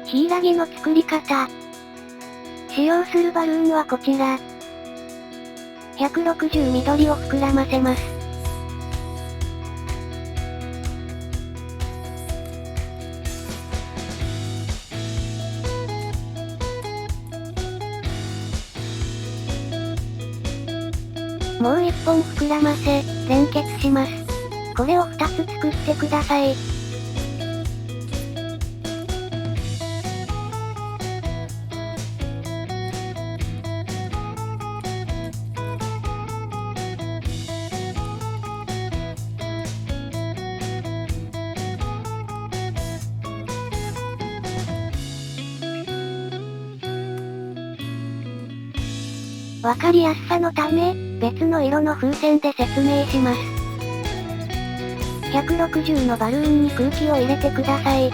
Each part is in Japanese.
ヒイラギの作り方。使用するバルーンはこちら。160緑を膨らませます。もう1本膨らませ、連結します。これを2つ作ってください。わかりやすさのため、別の色の風船で説明します。160のバルーンに空気を入れてください。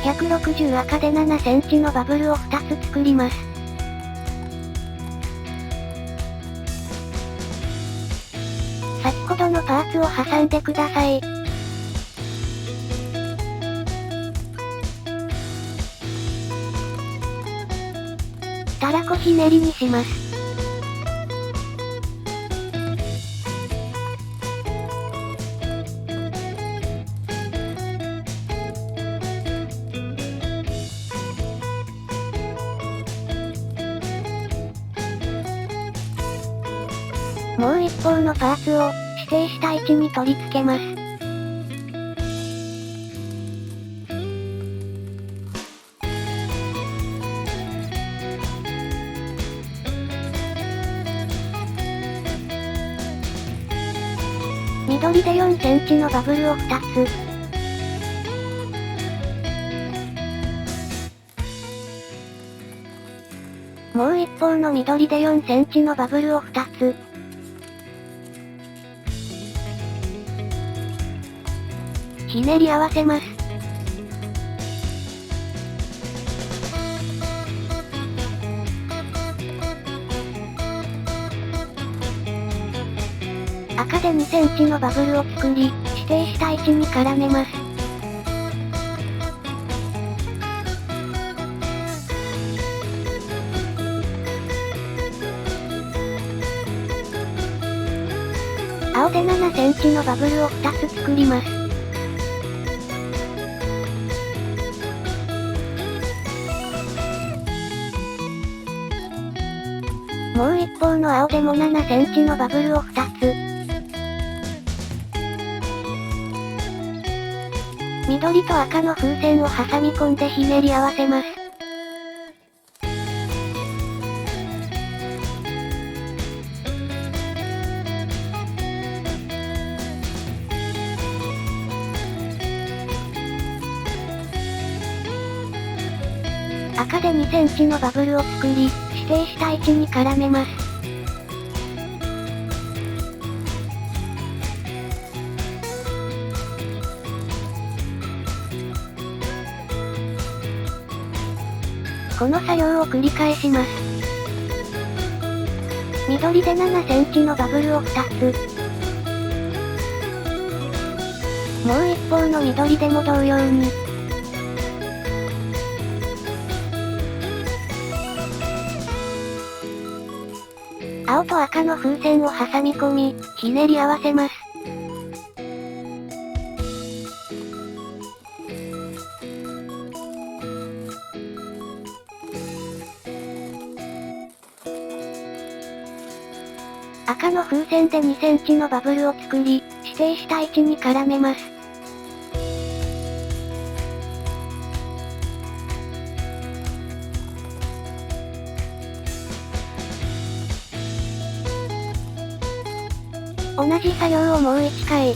160赤で7センチのバブルを2つ作ります。先ほどのパーツを挟んでください。たらこひねりにします。もう一方のパーツを指定した位置に取り付けます。緑で4センチのバブルを2つ。もう一方の緑で4センチのバブルを2つ。ひねり合わせます。赤で2センチのバブルを作り、指定した位置に絡めます。青で7センチのバブルを2つ作ります。もう一方の青でも7センチのバブルを2つ。緑と赤の風船を挟み込んでひねり合わせます。赤で2センチのバブルを作り、指定した位置に絡めます。この作業を繰り返します。緑で7センチのバブルを2つ。もう一方の緑でも同様に。青と赤の風船を挟み込み、ひねり合わせます。赤の風船で2センチのバブルを作り、指定した位置に絡めます。同じ作業をもう1回。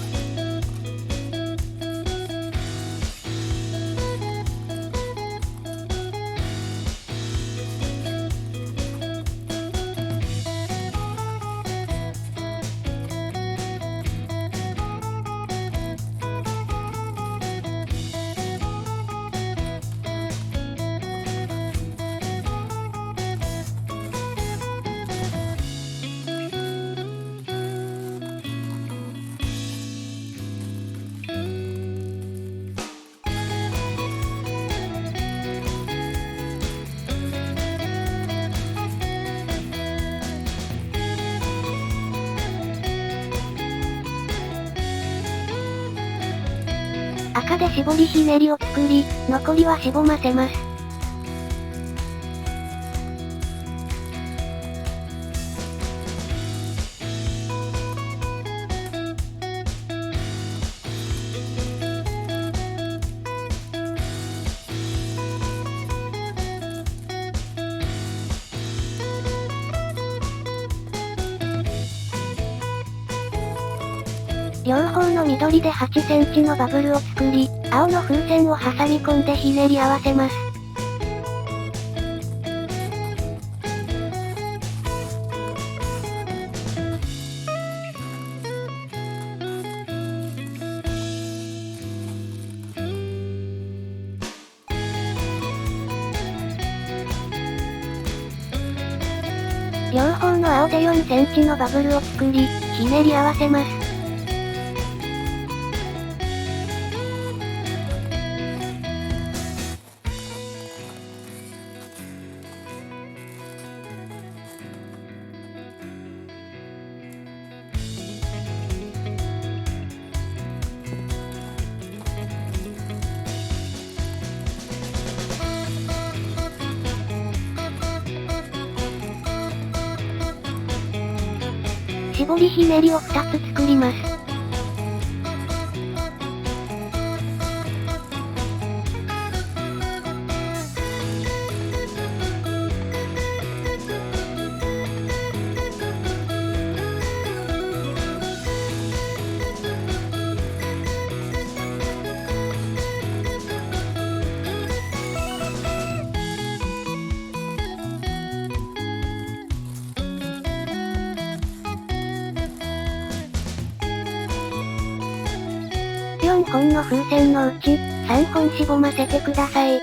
赤で絞りひねりを作り、残りはしぼませます。両方の緑で8センチのバブルを作り、青の風船を挟み込んでひねり合わせます。両方の青で4センチのバブルを作り、ひねり合わせます。絞りひねりを2つ作ります。4本の風船のうち、3本しぼませてください。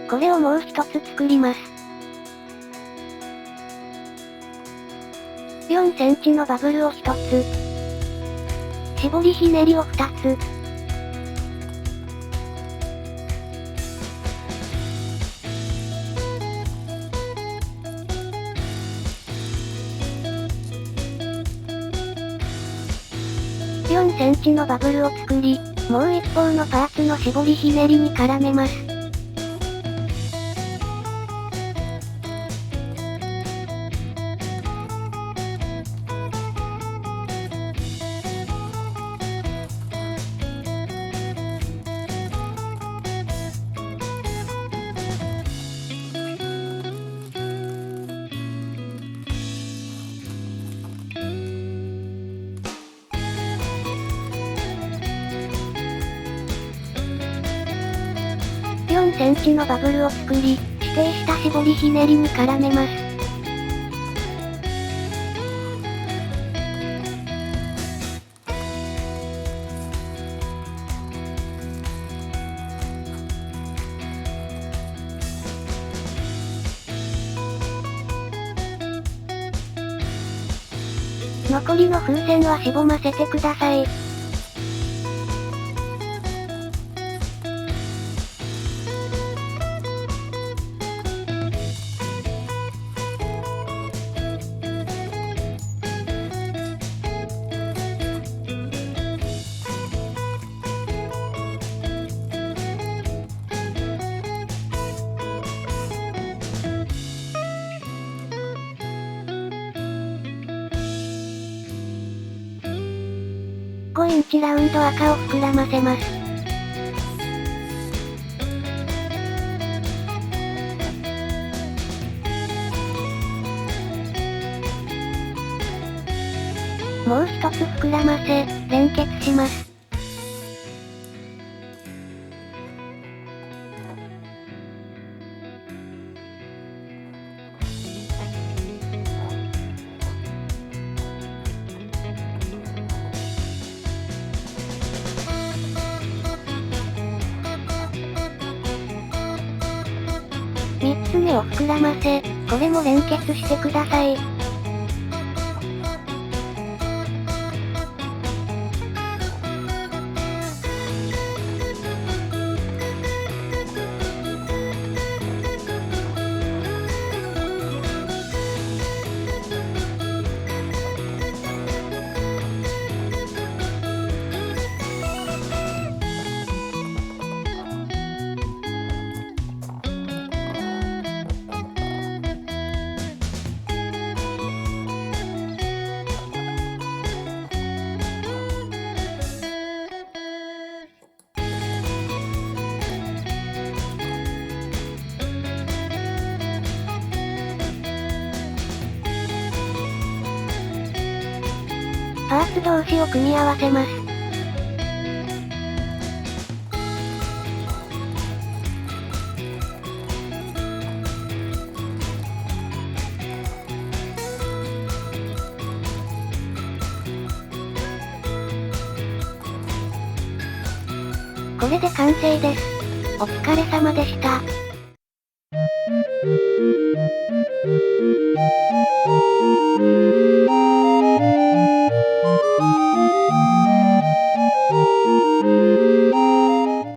これをもう一つ作ります。4センチのバブルを1つ。絞りひねりを2つ。4センチのバブルを作り、もう一方のパーツの絞りひねりに絡めます。4センチのバブルを作り、指定した絞りひねりに絡めます。残りの風船はしぼませてください。インチラウンド赤を膨らませます。もう一つ膨らませ、連結します。3つ目を膨らませ、これも連結してください。パーツ同士を組み合わせます。これで完成です。お疲れ様でした。